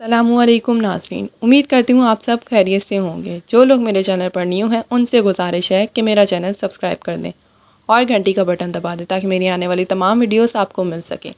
السلام علیکم ناظرین، امید کرتی ہوں آپ سب خیریت سے ہوں گے۔ جو لوگ میرے چینل پر نیو ہیں ان سے گزارش ہے کہ میرا چینل سبسکرائب کر دیں اور گھنٹی کا بٹن دبا دیں تاکہ میری آنے والی تمام ویڈیوز آپ کو مل سکیں۔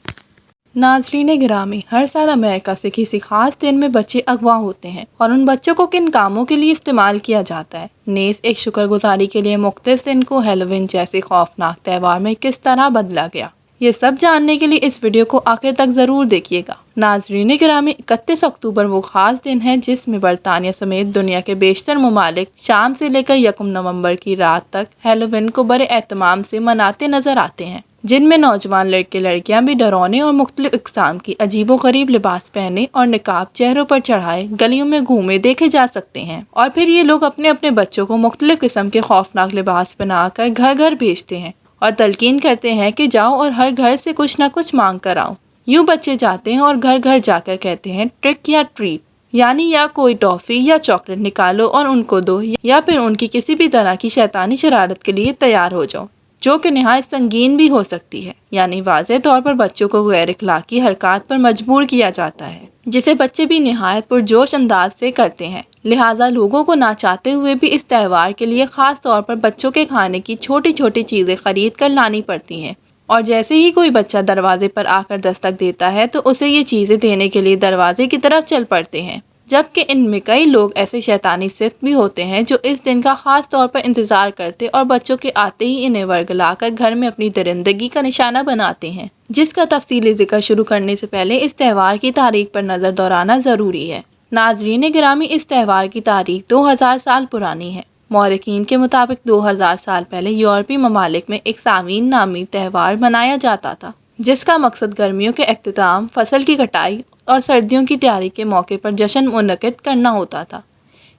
ناظرین گرامی، ہر سال امریکہ سے کسی خاص دن میں بچے اغوا ہوتے ہیں اور ان بچوں کو کن کاموں کے لیے استعمال کیا جاتا ہے، نیز ایک شکر گزاری کے لیے مختص دن کو ہیلووین جیسے خوفناک تہوار میں کس طرح بدلا گیا، یہ سب جاننے کے لیے اس ویڈیو کو آخر تک ضرور دیکھیے گا۔ ناظرین گرامی، 31 اکتوبر وہ خاص دن ہے جس میں برطانیہ سمیت دنیا کے بیشتر ممالک شام سے لے کر 1 نومبر کی رات تک ہیلووین کو بڑے اہتمام سے مناتے نظر آتے ہیں، جن میں نوجوان لڑکے لڑکیاں بھی ڈراؤنے اور مختلف اقسام کی عجیب و غریب لباس پہنے اور نقاب چہروں پر چڑھائے گلیوں میں گھومے دیکھے جا سکتے ہیں، اور پھر یہ لوگ اپنے اپنے بچوں کو مختلف قسم کے خوفناک لباس پہنا کر گھر گھر بھیجتے ہیں اور تلقین کرتے ہیں کہ جاؤ اور ہر گھر سے کچھ نہ کچھ مانگ کر آؤ۔ یوں بچے جاتے ہیں اور گھر گھر جا کر کہتے ہیں ٹرک یا ٹریٹ، یعنی یا کوئی ٹافی یا چاکلیٹ نکالو اور ان کو دو، یا پھر ان کی کسی بھی طرح کی شیطانی شرارت کے لیے تیار ہو جاؤ، جو کہ نہایت سنگین بھی ہو سکتی ہے، یعنی واضح طور پر بچوں کو غیر اخلاقی حرکات پر مجبور کیا جاتا ہے، جسے بچے بھی نہایت پرجوش انداز سے کرتے ہیں۔ لہٰذا لوگوں کو نہ چاہتے ہوئے بھی اس تہوار کے لیے خاص طور پر بچوں کے کھانے کی چھوٹی چھوٹی چیزیں خرید کر لانی پڑتی ہیں، اور جیسے ہی کوئی بچہ دروازے پر آ کر دستک دیتا ہے تو اسے یہ چیزیں دینے کے لیے دروازے کی طرف چل پڑتے ہیں، جبکہ ان میں کئی لوگ ایسے شیطانی صفت بھی ہوتے ہیں جو اس دن کا خاص طور پر انتظار کرتے اور بچوں کے آتے ہی انہیں ورگلا کر گھر میں اپنی درندگی کا نشانہ بناتے ہیں، جس کا تفصیلی ذکر شروع کرنے سے پہلے اس تہوار کی تاریخ پر نظر دوڑانا ضروری ہے۔ ناظرین گرامی، اس تہوار کی تاریخ 2000 سال پرانی ہے۔ مورخین کے مطابق 2000 سال پہلے یورپی ممالک میں ایک سامین نامی تہوار منایا جاتا تھا، جس کا مقصد گرمیوں کے اختتام، فصل کی کٹائی اور سردیوں کی تیاری کے موقع پر جشن منعقد کرنا ہوتا تھا،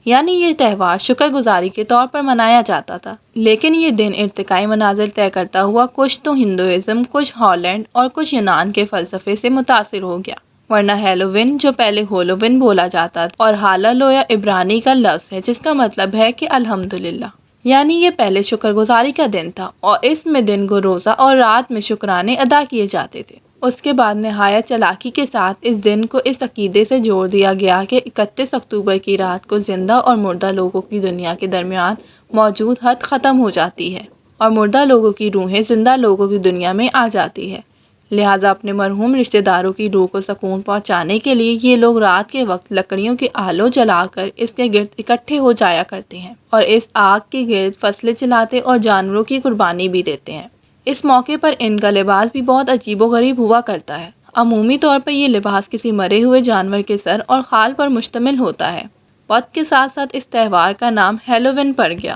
یعنی یہ تہوار شکر گزاری کے طور پر منایا جاتا تھا۔ لیکن یہ دن ارتقائی منازل طے کرتا ہوا کچھ تو ہندوازم، کچھ ہالینڈ اور کچھ یونان کے فلسفے سے متاثر ہو گیا، ورنہ ہیلووین، جو پہلے ہولووین بولا جاتا تھا اور ہالالویا عبرانی کا لفظ ہے جس کا مطلب ہے کہ الحمدللہ، یعنی یہ پہلے شکر گزاری کا دن تھا اور اس میں دن کو روزہ اور رات میں شکرانے ادا کیے جاتے تھے۔ اس کے بعد نہایت چالاکی کے ساتھ اس دن کو اس عقیدے سے جوڑ دیا گیا کہ 31 اکتوبر کی رات کو زندہ اور مردہ لوگوں کی دنیا کے درمیان موجود حد ختم ہو جاتی ہے اور مردہ لوگوں کی روحیں زندہ لوگوں کی دنیا میں آ جاتی ہے۔ لہٰذا اپنے مرحوم رشتہ داروں کی روح کو سکون پہنچانے کے لیے یہ لوگ رات کے وقت لکڑیوں کے آلو جلا کر اس کے گرد اکٹھے ہو جایا کرتے ہیں اور اس آگ کے گرد فصلیں چلاتے اور جانوروں کی قربانی بھی دیتے ہیں۔ اس موقع پر ان کا لباس بھی بہت عجیب و غریب ہوا کرتا ہے۔ عمومی طور پر یہ لباس کسی مرے ہوئے جانور کے سر اور خال پر مشتمل ہوتا ہے۔ وقت کے ساتھ ساتھ اس تہوار کا نام ہیلووین پڑ گیا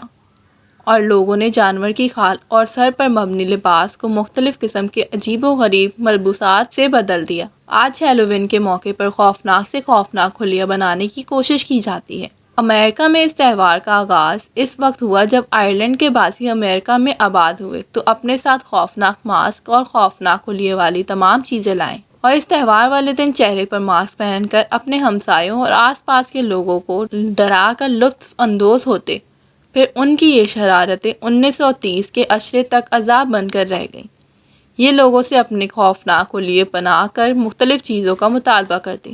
اور لوگوں نے جانور کی خال اور سر پر مبنی لباس کو مختلف قسم کے عجیب و غریب ملبوسات سے بدل دیا۔ آج ہیلووین کے موقع پر خوفناک سے خوفناک حلیہ بنانے کی کوشش کی جاتی ہے۔ امریکہ میں اس تہوار کا آغاز اس وقت ہوا جب آئرلینڈ کے باسی امریکہ میں آباد ہوئے تو اپنے ساتھ خوفناک ماسک اور خوفناک حلیے والی تمام چیزیں لائیں، اور اس تہوار والے دن چہرے پر ماسک پہن کر اپنے ہمسایوں اور آس پاس کے لوگوں کو ڈرا کر لطف اندوز ہوتے۔ پھر ان کی یہ شرارتیں 1930 کے عشرے تک عذاب بن کر رہ گئیں۔ یہ لوگوں سے اپنے خوفناک حلیے پہنا کر مختلف چیزوں کا مطالبہ کرتے۔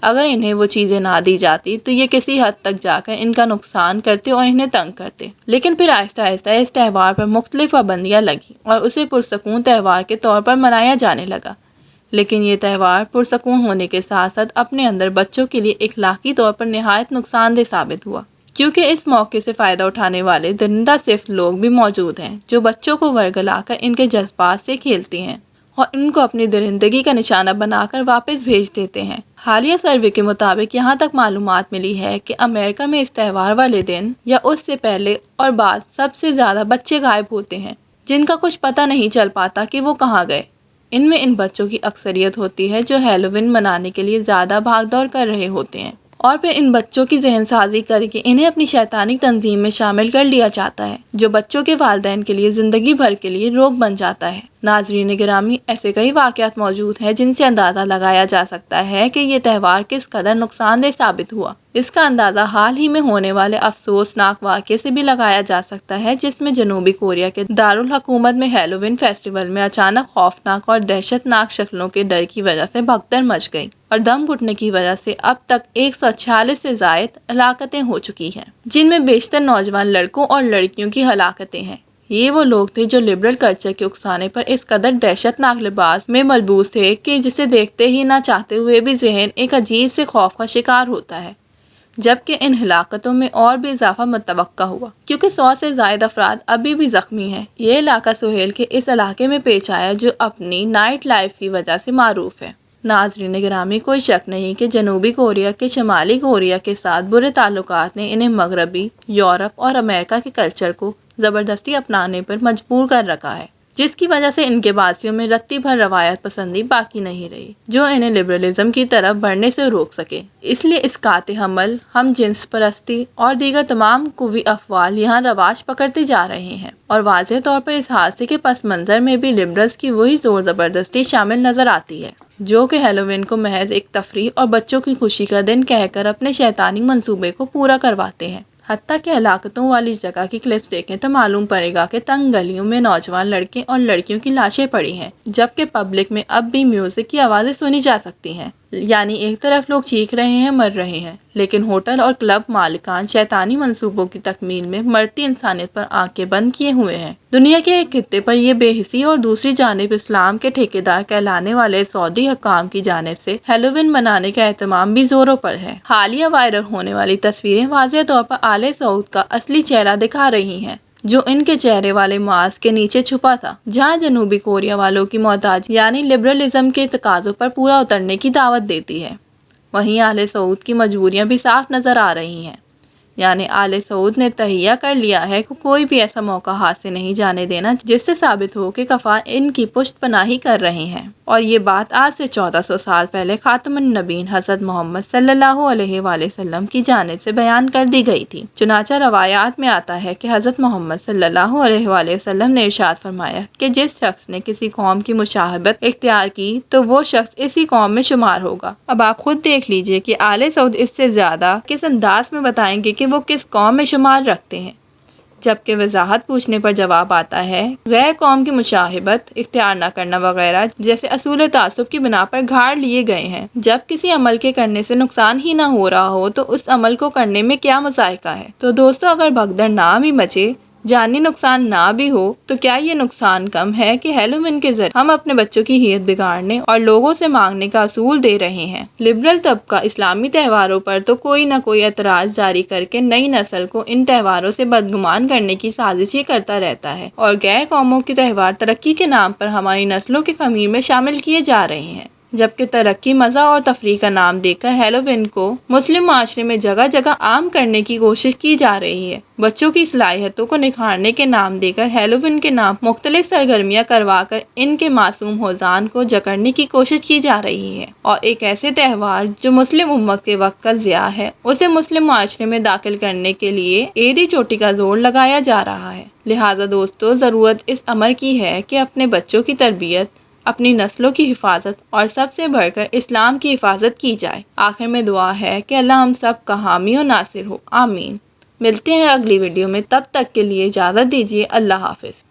اگر انہیں وہ چیزیں نہ دی جاتی تو یہ کسی حد تک جا کر ان کا نقصان کرتے اور انہیں تنگ کرتے، لیکن پھر آہستہ آہستہ اس تہوار پر مختلف پابندیاں لگیں اور اسے پرسکون تہوار کے طور پر منایا جانے لگا۔ لیکن یہ تہوار پرسکون ہونے کے ساتھ ساتھ اپنے اندر بچوں کے لیے اخلاقی طور پر نہایت نقصان دہ ثابت ہوا، کیونکہ اس موقع سے فائدہ اٹھانے والے درندہ صفت لوگ بھی موجود ہیں جو بچوں کو ورگلا کر ان کے جذبات سے کھیلتے ہیں اور ان کو اپنی درندگی کا نشانہ بنا کر واپس بھیج دیتے ہیں۔ حالیہ سروے کے مطابق یہاں تک معلومات ملی ہے کہ امریکہ میں اس تہوار والے دن یا اس سے پہلے اور بعد سب سے زیادہ بچے غائب ہوتے ہیں جن کا کچھ پتہ نہیں چل پاتا کہ وہ کہاں گئے۔ ان میں ان بچوں کی اکثریت ہوتی ہے جو ہیلووین منانے کے لیے زیادہ بھاگ دوڑ کر رہے ہوتے ہیں، اور پھر ان بچوں کی ذہن سازی کر کے انہیں اپنی شیطانی تنظیم میں شامل کر لیا جاتا ہے، جو بچوں کے والدین کے لیے زندگی بھر کے لیے روگ بن جاتا ہے۔ ناظرین گرامی، ایسے کئی واقعات موجود ہیں جن سے اندازہ لگایا جا سکتا ہے کہ یہ تہوار کس قدر نقصان دہ ثابت ہوا۔ اس کا اندازہ حال ہی میں ہونے والے افسوسناک واقعے سے بھی لگایا جا سکتا ہے، جس میں جنوبی کوریا کے دارالحکومت میں ہیلووین فیسٹیول میں اچانک خوفناک اور دہشت ناک شکلوں کے ڈر کی وجہ سے بھگدڑ مچ گئی اور دم گھٹنے کی وجہ سے اب تک 146 سے زائد ہلاکتیں ہو چکی ہیں، جن میں بیشتر نوجوان لڑکوں اور لڑکیوں کی ہلاکتیں ہیں۔ یہ وہ لوگ تھے جو لبرل کلچر کے اکسانے پر اس قدر دہشت ناک لباس میں ملبوس تھے کہ جسے دیکھتے ہی نہ چاہتے ہوئے بھی ذہن ایک عجیب سے خوف کا شکار ہوتا ہے، جبکہ ان ہلاکتوں میں اور بھی اضافہ متوقع ہوا کیونکہ 100 سے زائد افراد ابھی بھی زخمی ہیں۔ یہ علاقہ سہیل کے اس علاقے میں پیش آیا جو اپنی نائٹ لائف کی وجہ سے معروف ہے۔ ناظرین گرامی، کوئی شک نہیں کہ جنوبی کوریا کے شمالی کوریا کے ساتھ برے تعلقات نے انہیں مغربی یورپ اور امریکہ کے کلچر کو زبردستی اپنانے پر مجبور کر رکھا ہے، جس کی وجہ سے ان کے باسیوں میں رتی بھر روایت پسندی باقی نہیں رہی جو انہیں لبرلزم کی طرف بڑھنے سے روک سکے۔ اس لیے اسقاط حمل، ہم جنس پرستی اور دیگر تمام قوی افعال یہاں رواج پکڑتے جا رہے ہیں، اور واضح طور پر اس حادثے کے پس منظر میں بھی لبرلز کی وہی زور زبردستی شامل نظر آتی ہے جو کہ ہیلووین کو محض ایک تفریح اور بچوں کی خوشی کا دن کہہ کر اپنے شیطانی منصوبے کو پورا کرواتے ہیں۔ حتیٰ کہ ہلاکتوں والی اس جگہ کی کلپس دیکھیں تو معلوم پڑے گا کہ تنگ گلیوں میں نوجوان لڑکے اور لڑکیوں کی لاشیں پڑی ہیں، جبکہ پبلک میں اب بھی میوزک کی آوازیں سنی جا سکتی ہیں۔ یعنی ایک طرف لوگ چیخ رہے ہیں، مر رہے ہیں، لیکن ہوٹل اور کلب مالکان شیطانی منصوبوں کی تکمیل میں مرتی انسانیت پر آنکھیں بند کیے ہوئے ہیں۔ دنیا کے ایک خطے پر یہ بے حسی اور دوسری جانب اسلام کے ٹھیکیدار کہلانے والے سعودی حکام کی جانب سے ہیلووین منانے کا اہتمام بھی زوروں پر ہے۔ حالیہ وائرل ہونے والی تصویریں واضح طور پر آل سعود کا اصلی چہرہ دکھا رہی ہیں، جو ان کے چہرے والے ماسک کے نیچے چھپا تھا، جہاں جنوبی کوریا والوں کی محتاج یعنی لبرلزم کے تقاضوں پر پورا اترنے کی دعوت دیتی ہے۔ وہیں آل سعود کی مجبوریاں بھی صاف نظر آ رہی ہیں، یعنی آل سعود نے تہیہ کر لیا ہے کہ کوئی بھی ایسا موقع ہاتھ سے نہیں جانے دینا جس سے ثابت ہو کہ کفار ان کی پشت پناہی کر رہے ہیں۔ اور یہ بات آج سے 1400 سال پہلے خاتم النبیین حضرت محمد صلی اللہ علیہ وآلہ وسلم کی جانب سے بیان کر دی گئی تھی۔ چنانچہ روایات میں آتا ہے کہ حضرت محمد صلی اللہ علیہ وآلہ وسلم نے ارشاد فرمایا کہ جس شخص نے کسی قوم کی مشابہت اختیار کی تو وہ شخص اسی قوم میں شمار ہوگا۔ اب آپ خود دیکھ لیجئے کہ آل سعود اس سے زیادہ کس انداز میں بتائیں گے کہ وہ کس قوم میں شمار رکھتے ہیں، جبکہ وضاحت پوچھنے پر جواب آتا ہے غیر قوم کی مشابہت اختیار نہ کرنا وغیرہ جیسے اصول تعصب کی بنا پر گھاڑ لیے گئے ہیں۔ جب کسی عمل کے کرنے سے نقصان ہی نہ ہو رہا ہو تو اس عمل کو کرنے میں کیا مذائقہ ہے؟ تو دوستو، اگر بھگدڑ نہ بھی مچے، جانی نقصان نہ بھی ہو، تو کیا یہ نقصان کم ہے کہ ہیلووین کے ذریعے ہم اپنے بچوں کی حیت بگاڑنے اور لوگوں سے مانگنے کا اصول دے رہے ہیں؟ لبرل طبقہ اسلامی تہواروں پر تو کوئی نہ کوئی اعتراض جاری کر کے نئی نسل کو ان تہواروں سے بدگمان کرنے کی سازشیں کرتا رہتا ہے، اور غیر قوموں کے تہوار ترقی کے نام پر ہماری نسلوں کے خمیر میں شامل کیے جا رہے ہیں، جبکہ ترقی، مزہ اور تفریح کا نام دے کر ہیلووین کو مسلم معاشرے میں جگہ جگہ عام کرنے کی کوشش کی جا رہی ہے۔ بچوں کی صلاحیتوں کو نکھارنے کے نام دے کر ہیلووین کے نام مختلف سرگرمیاں کروا کر ان کے معصوم ہوزان کو جکڑنے کی کوشش کی جا رہی ہے، اور ایک ایسے تہوار جو مسلم امت کے وقت کا ضیاع ہے، اسے مسلم معاشرے میں داخل کرنے کے لیے ایڑی چوٹی کا زور لگایا جا رہا ہے۔ لہٰذا دوستو، ضرورت اس امر کی ہے کہ اپنے بچوں کی تربیت، اپنی نسلوں کی حفاظت اور سب سے بڑھ کر اسلام کی حفاظت کی جائے۔ آخر میں دعا ہے کہ اللہ ہم سب کا حامی و ناصر ہو، آمین۔ ملتے ہیں اگلی ویڈیو میں، تب تک کے لیے اجازت دیجیے، اللہ حافظ۔